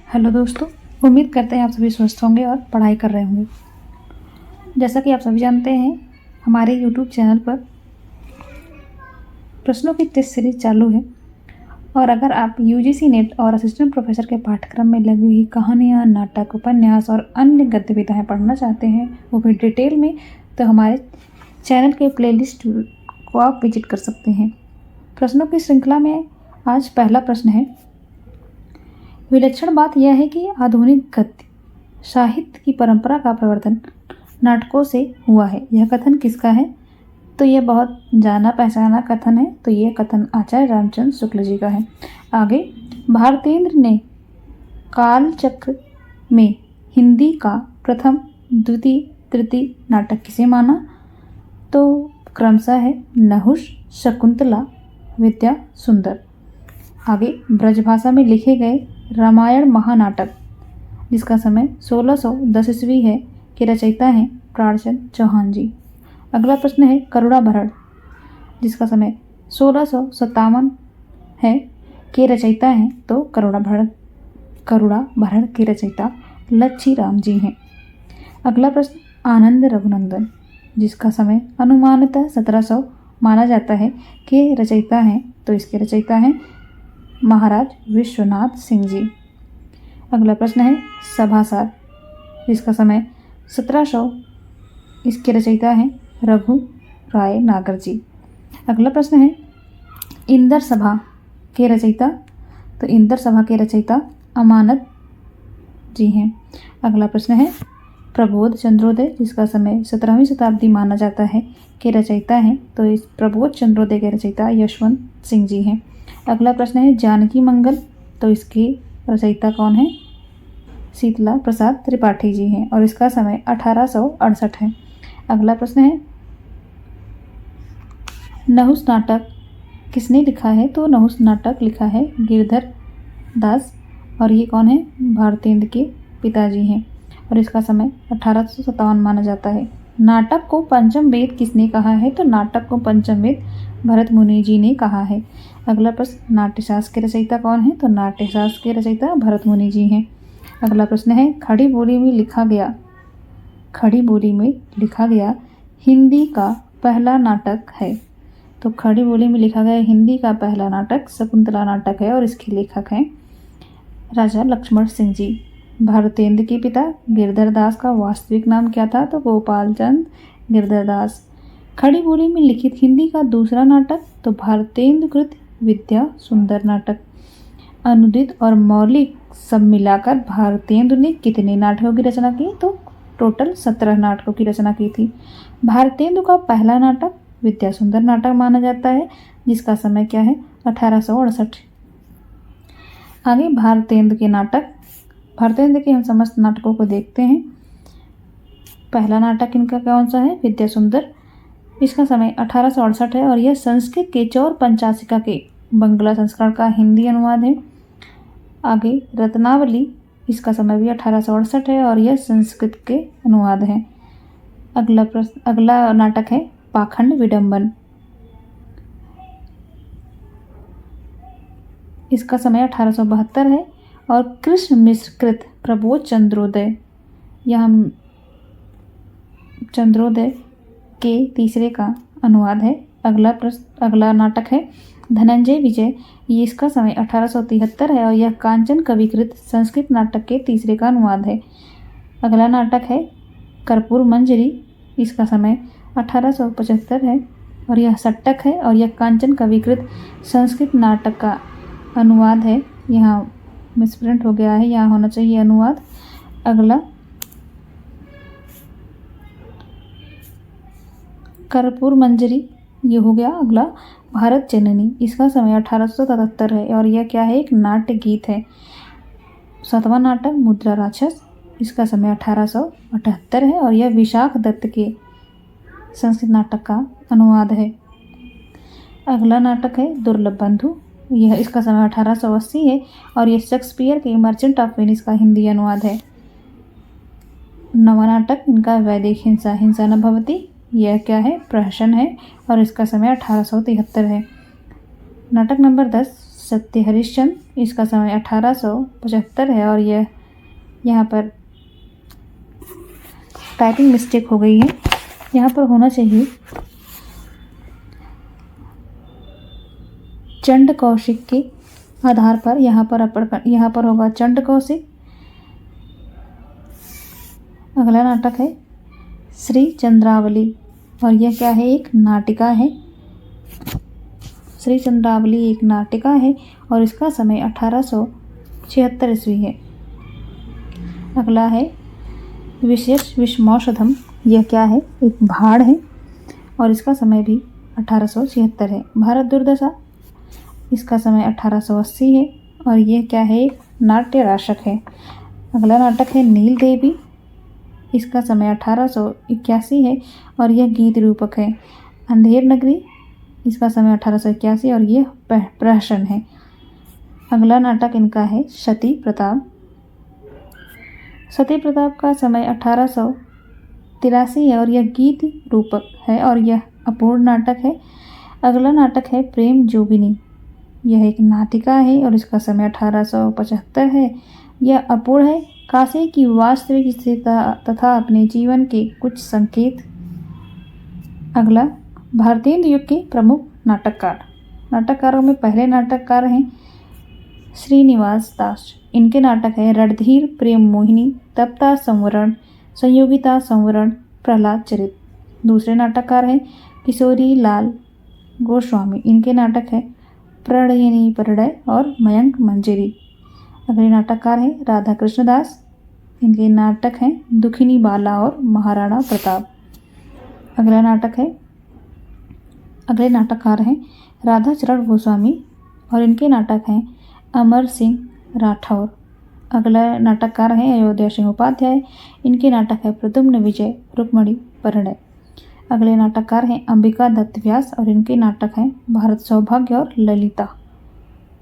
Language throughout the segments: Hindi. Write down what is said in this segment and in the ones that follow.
हेलो दोस्तों, उम्मीद करते हैं आप सभी स्वस्थ होंगे और पढ़ाई कर रहे होंगे। जैसा कि आप सभी जानते हैं, हमारे यूट्यूब चैनल पर प्रश्नों की टेस्ट सीरीज चालू है और अगर आप यूजीसी नेट और असिस्टेंट प्रोफेसर के पाठ्यक्रम में लगी हुई कहानियाँ, नाटक, उपन्यास और अन्य गतिविधियाँ पढ़ना चाहते हैं, वो भी डिटेल में, तो हमारे चैनल के प्लेलिस्ट को आप विजिट कर सकते हैं। प्रश्नों की श्रृंखला में आज पहला प्रश्न है, विलक्षण बात यह है कि आधुनिक गद्य साहित्य की परंपरा का प्रवर्तन नाटकों से हुआ है। यह कथन किसका है? तो यह बहुत जाना पहचाना कथन है। तो यह कथन आचार्य रामचंद्र शुक्ल जी का है। आगे, भारतेंद्र ने कालचक्र में हिंदी का प्रथम, द्वितीय, तृतीय नाटक किसे माना? तो क्रमशः है नहुष, शकुंतला, विद्या सुंदर। आगे, ब्रजभाषा में लिखे गए रामायण महानाटक जिसका समय 1610 ईस्वी है के रचयिता हैं प्राणचंद चौहान जी। अगला प्रश्न है करुणाभरण जिसका समय 1657 है के रचयिता हैं तो करुणाभरण के रचयिता लच्छी राम जी हैं। अगला प्रश्न आनंद रघुनंदन जिसका समय अनुमानतः 1700 माना जाता है के रचयिता हैं तो इसके रचयिता हैं महाराज विश्वनाथ सिंह जी। अगला प्रश्न है सभासार जिसका समय 1700, इसके रचयिता हैं रघु राय नागर जी। अगला प्रश्न है इंदर सभा के रचयिता, तो इंदर सभा के रचयिता अमानत जी हैं। अगला प्रश्न है प्रबोध चंद्रोदय जिसका समय 17वीं शताब्दी माना जाता है के रचयिता हैं तो इस प्रबोध चंद्रोदय के रचयिता यशवंत सिंह जी हैं। अगला प्रश्न है जानकी मंगल, तो इसकी रचयिता कौन है? शीतला प्रसाद त्रिपाठी जी हैं और इसका समय 1868 है। अगला प्रश्न है नहुष नाटक किसने लिखा है? तो नहुष नाटक लिखा है गिरधर दास और ये कौन है? भारतेंद्र के पिताजी हैं और इसका समय 1857 माना जाता है। नाटक को पंचम वेद किसने कहा है? तो नाटक को पंचम वेद भरत मुनि जी ने कहा है। अगला प्रश्न नाट्यशास्त्र के रचयिता कौन है? तो नाट्यशास्त्र के रचयिता भरत मुनि जी हैं। अगला प्रश्न है खड़ी बोली में लिखा गया हिंदी का पहला नाटक है। तो खड़ी बोली में लिखा गया हिंदी का पहला नाटक शकुंतला नाटक है और इसके लेखक हैं राजा लक्ष्मण सिंह जी। भारतेंद्र के पिता गिरधर दास का वास्तविक नाम क्या था? तो गोपाल चंद गिरधर दास। खड़ी बोली में लिखित हिंदी का दूसरा नाटक तो भारतेंद्र कृत विद्या सुंदर नाटक। अनुदित और मौलिक सब मिलाकर भारतेंद्र ने कितने नाटकों की रचना की? तो टोटल 17 नाटकों की रचना की थी। भारतेंद्र का पहला नाटक विद्या सुंदर नाटक माना जाता है जिसका समय क्या है? 1868। आगे भारतेंद्र के हम समस्त नाटकों को देखते हैं। पहला नाटक इनका कौन सा है? विद्या सुंदर। इसका समय 1868 है और यह संस्कृत के चौर पंचाशिका के बंगला संस्करण का हिंदी अनुवाद है। आगे रत्नावली, इसका समय भी 1868 है और यह संस्कृत के अनुवाद है। अगला नाटक है पाखंड विडंबन। इसका समय 1872 है और कृष्ण मिश्र कृत प्रबोध चंद्रोदय, यह चंद्रोदय के तीसरे का अनुवाद है। अगला नाटक है धनंजय विजय, ये इसका समय 1873 है और यह कांचन कविकृत संस्कृत नाटक के तीसरे का अनुवाद है। अगला नाटक है कर्पूर मंजरी, इसका समय 1875 है और यह सट्टक है और यह कांचन कविकृत संस्कृत नाटक का अनुवाद है। यहाँ मिसप्रिंट हो गया है, यहाँ होना चाहिए अनुवाद। अगला कर्पूर मंजरी ये हो गया। अगला भारत जननी, इसका समय 1877 है और यह क्या है? एक नाट्य गीत है। 7वां नाटक मुद्रा राक्षस, इसका समय 1878 है और यह विशाख दत्त के संस्कृत नाटक का अनुवाद है। अगला नाटक है दुर्लभ बंधु, यह इसका समय 1880 है और यह शेक्सपियर के मर्चेंट ऑफ वेनिस का हिंदी अनुवाद है। 9वां नाटक इनका वैदिक हिंसा न भवति, यह क्या है? प्रहसन है और इसका समय 1873 है। नाटक नंबर 10 सत्य हरिश्चंद्र, इसका समय 1875 है। और यह यहाँ पर टाइपिंग मिस्टेक हो गई है, यहाँ पर होना चाहिए चंड कौशिक के आधार पर, यहाँ पर होगा चंड कौशिक। अगला नाटक है श्री चंद्रावली, और यह क्या है? एक नाटिका है। श्री चंद्रावली एक नाटिका है और इसका समय 1876 ईस्वी है। अगला है विशेष विषमौषधम, यह क्या है? एक भाड़ है और इसका समय भी 1876 है। भारत दुर्दशा, इसका समय 1880 है और यह क्या है? एक नाट्य राशक है। अगला नाटक है नील देवी, इसका समय 1881 है और यह गीत रूपक है। अंधेर नगरी, इसका समय 1881 और यह प्रहसन है। अगला नाटक इनका है सती प्रताप। सती प्रताप का समय 1883 है और यह गीत रूपक है और यह अपूर्ण नाटक है। अगला नाटक है प्रेम जोगिनी, यह एक नाटिका है और इसका समय 1875 है। यह अपूर्ण है। काशी की वास्तविक स्थिति तथा अपने जीवन के कुछ संकेत। अगला भारतीय युग के प्रमुख नाटककार। नाटककारों में पहले नाटककार हैं श्रीनिवास दास। इनके नाटक है रणधीर प्रेम मोहिनी, तप्ता संवरण, संयोगिता संवरण, प्रहलाद चरित। दूसरे नाटककार हैं किशोरी लाल गोस्वामी। इनके नाटक है प्रणयिनी परिणय और मयंक मंजरी। अगले नाटककार हैं राधा कृष्ण दास। इनके नाटक हैं दुखिनी बाला और महाराणा प्रताप। अगले नाटककार हैं राधा चरण गोस्वामी और इनके नाटक हैं अमर सिंह राठौर। अगला नाटककार हैं अयोध्या सिंह उपाध्याय। इनके नाटक है प्रद्युम्न विजय, रुक्मणी परिणय। अगले नाटककार हैं अंबिका दत्त व्यास और इनके नाटक हैं भारत सौभाग्य और ललिता।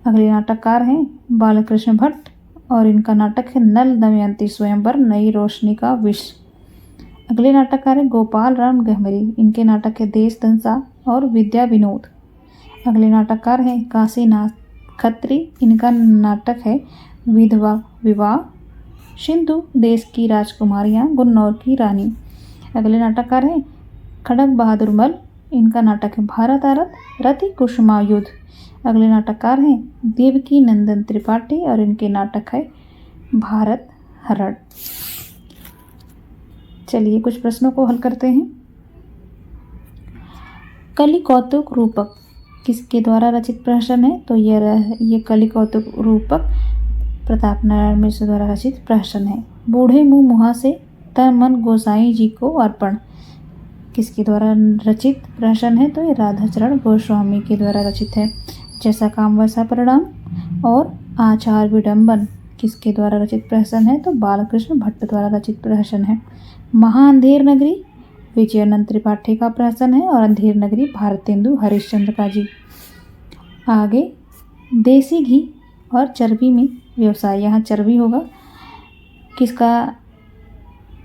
अगले नाटककार हैं बालकृष्ण भट्ट और इनका नाटक है नल दमयंती स्वयंवर, नई रोशनी का विष। अगले नाटककार हैं गोपाल राम गहमरी। इनके नाटक है देश दंसा और विद्या विनोद। अगले नाटककार हैं काशीनाथ खत्री। इनका नाटक है विधवा विवाह, सिंधु देश की राजकुमारियाँ, गुन्नौर की रानी। अगले नाटककार हैं खड़ग बहादुर मल। इनका नाटक है भारत आरत, रति कुसुमा युद्ध। अगले नाटककार हैं देवकी नंदन त्रिपाठी और इनके नाटक है भारत हरण। चलिए कुछ प्रश्नों को हल करते हैं। कलि कौतुक रूपक किसके द्वारा रचित प्रहसन है? तो ये कलि कौतुक रूपक प्रताप नारायण मिश्र द्वारा रचित प्रहसन है। बूढ़े मुँह मुहा से तन मन गोसाई जी को अर्पण किसके द्वारा रचित प्रहसन है? तो ये राधा चरण गोस्वामी के द्वारा रचित है। जैसा काम वैसा परिणाम और आचार विडंबन किसके द्वारा रचित प्रहसन है? तो बालकृष्ण भट्ट द्वारा रचित प्रहसन है। महाअंधेर नगरी विजयानंद त्रिपाठी का प्रहसन है और अंधेर नगरी भारतेंदु हरिश्चंद्र का जी। आगे देसी घी और चर्बी में व्यवसाय, यहाँ चर्बी होगा, किसका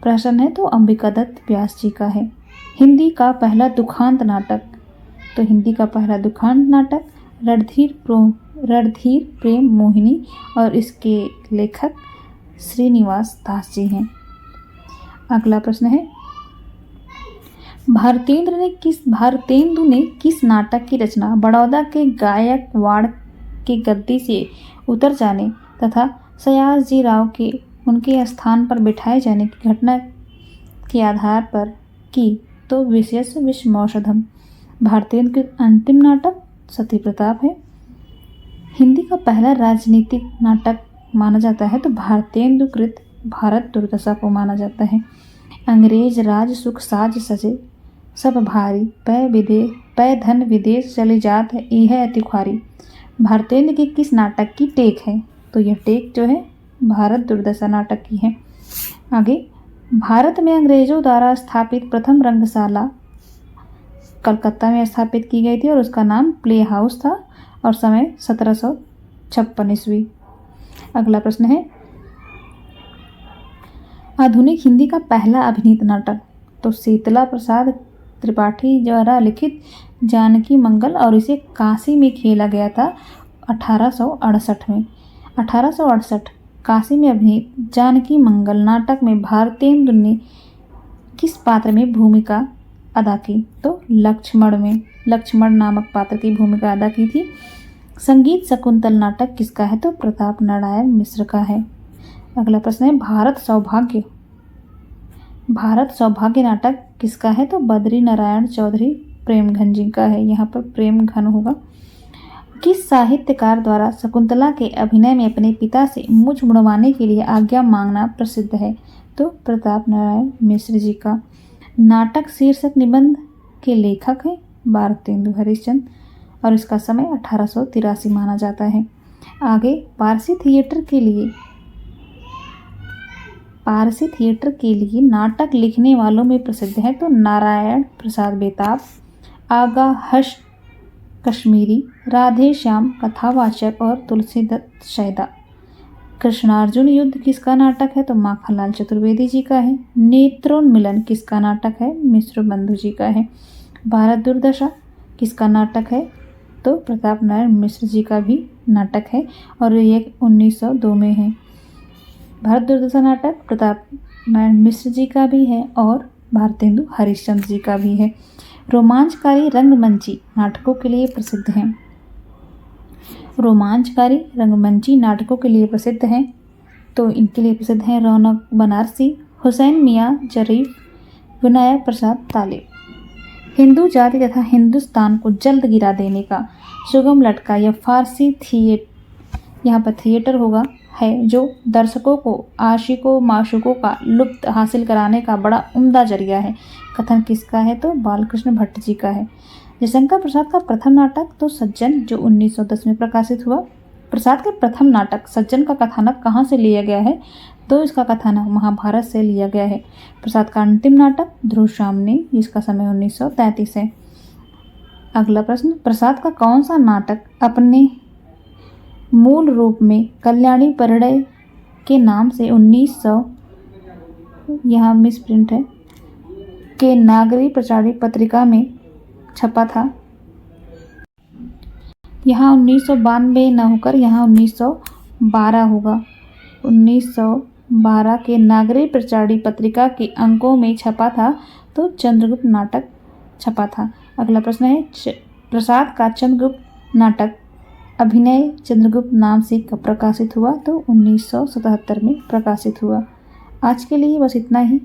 प्रहसन है? तो अंबिका दत्त व्यास जी का है। हिंदी का पहला दुखांत नाटक, तो हिंदी का पहला दुखांत नाटक रणधीर प्रेम मोहिनी और इसके लेखक श्रीनिवास दास जी हैं। अगला प्रश्न है भारतेंदु ने किस नाटक की रचना बड़ौदा के गायकवाड़ के गद्दी से उतर जाने तथा सयाजी राव के उनके स्थान पर बिठाए जाने की घटना के आधार पर की? तो विशेष विषमौषधम। भारतेंदु के अंतिम नाटक सती प्रताप है। हिंदी का पहला राजनीतिक नाटक माना जाता है तो भारतेंदु कृत भारत दुर्दशा को माना जाता है। अंग्रेज राज सुख साज सजे सब भारी, पै धन विदेश चले जात है यह अति ख्वारी। भारतेंदु के किस नाटक की टेक है? तो यह टेक जो है भारत दुर्दशा नाटक की है। आगे भारत में अंग्रेजों द्वारा स्थापित प्रथम रंगशाला कलकत्ता में स्थापित की गई थी और उसका नाम प्ले हाउस था और समय 1756 ईस्वी। अगला प्रश्न है आधुनिक हिंदी का पहला अभिनीत नाटक? तो शीतला प्रसाद त्रिपाठी द्वारा लिखित जानकी मंगल और इसे काशी में खेला गया था 1868 में। 1868 काशी में अभिनीत जानकी मंगल नाटक में भारतेंदु ने किस पात्र में भूमिका अदा की? तो लक्ष्मण में, लक्ष्मण नामक पात्र की भूमिका अदा की थी। संगीत शकुंतल नाटक किसका है? तो प्रताप नारायण मिश्र का है। अगला प्रश्न है भारत सौभाग्य नाटक किसका है? तो बद्री नारायण चौधरी प्रेमघन जी का है। यहाँ पर प्रेमघन होगा। किस साहित्यकार द्वारा शकुंतला के अभिनय में अपने पिता से मूंछ मुड़वाने के लिए आज्ञा मांगना प्रसिद्ध है? तो प्रताप नारायण मिश्र जी का। नाटक शीर्षक निबंध के लेखक हैं भारतेंदु हरिश्चंद्र और इसका समय 1883 माना जाता है। आगे पारसी थिएटर के लिए नाटक लिखने वालों में प्रसिद्ध है तो नारायण प्रसाद बेताब, आगा हर्ष कश्मीरी, राधे श्याम कथावाचक और तुलसीदत्त शैदा। कृष्णार्जुन युद्ध किसका नाटक है? तो माखनलाल चतुर्वेदी जी का है। नेत्रोन्मिलन किसका नाटक है? मिश्र बंधु जी का है। भारत दुर्दशा किसका नाटक है? तो प्रताप नारायण मिश्र जी का भी नाटक है और ये 1902 में है। भारत दुर्दशा नाटक प्रताप नारायण मिश्र जी का भी है और भारतेंदु हरिश्चंद्र जी का भी है। रोमांचकारी रंगमंची नाटकों के लिए प्रसिद्ध हैं। रोमांचकारी रंगमंची नाटकों के लिए प्रसिद्ध हैं तो इनके लिए प्रसिद्ध हैं रौनक बनारसी, हुसैन मियां जरीफ, विनायक प्रसाद तालिब। हिंदू जाति तथा हिंदुस्तान को जल्द गिरा देने का सुगम लटका यह फारसी यहाँ पर थिएटर होगा है जो दर्शकों को आशिकों माशूकों का लुत्फ हासिल कराने का बड़ा उम्दा जरिया है। कथन किसका है? तो बालकृष्ण भट्ट जी का है। जयशंकर प्रसाद का प्रथम नाटक तो सज्जन जो 1910 में प्रकाशित हुआ। प्रसाद के प्रथम नाटक सज्जन का कथानक कहाँ से लिया गया है? तो इसका कथानक महाभारत से लिया गया है। प्रसाद का अंतिम नाटक ध्रुव सामने जिसका समय 1933 है। अगला प्रश्न प्रसाद का कौन सा नाटक अपने मूल रूप में कल्याणी परिणय के नाम से 1900 यहाँ मिसप्रिंट है के नागरी प्रचारी पत्रिका में छपा था? यहाँ 1992 न होकर यहाँ 1912 होगा। 1912 के नागरी प्रचारी पत्रिका के अंकों में छपा था तो चंद्रगुप्त नाटक छपा था। अगला प्रश्न है प्रसाद का चंद्रगुप्त नाटक अभिनय चंद्रगुप्त नाम से कब प्रकाशित हुआ? तो 1977 में प्रकाशित हुआ। आज के लिए बस इतना ही।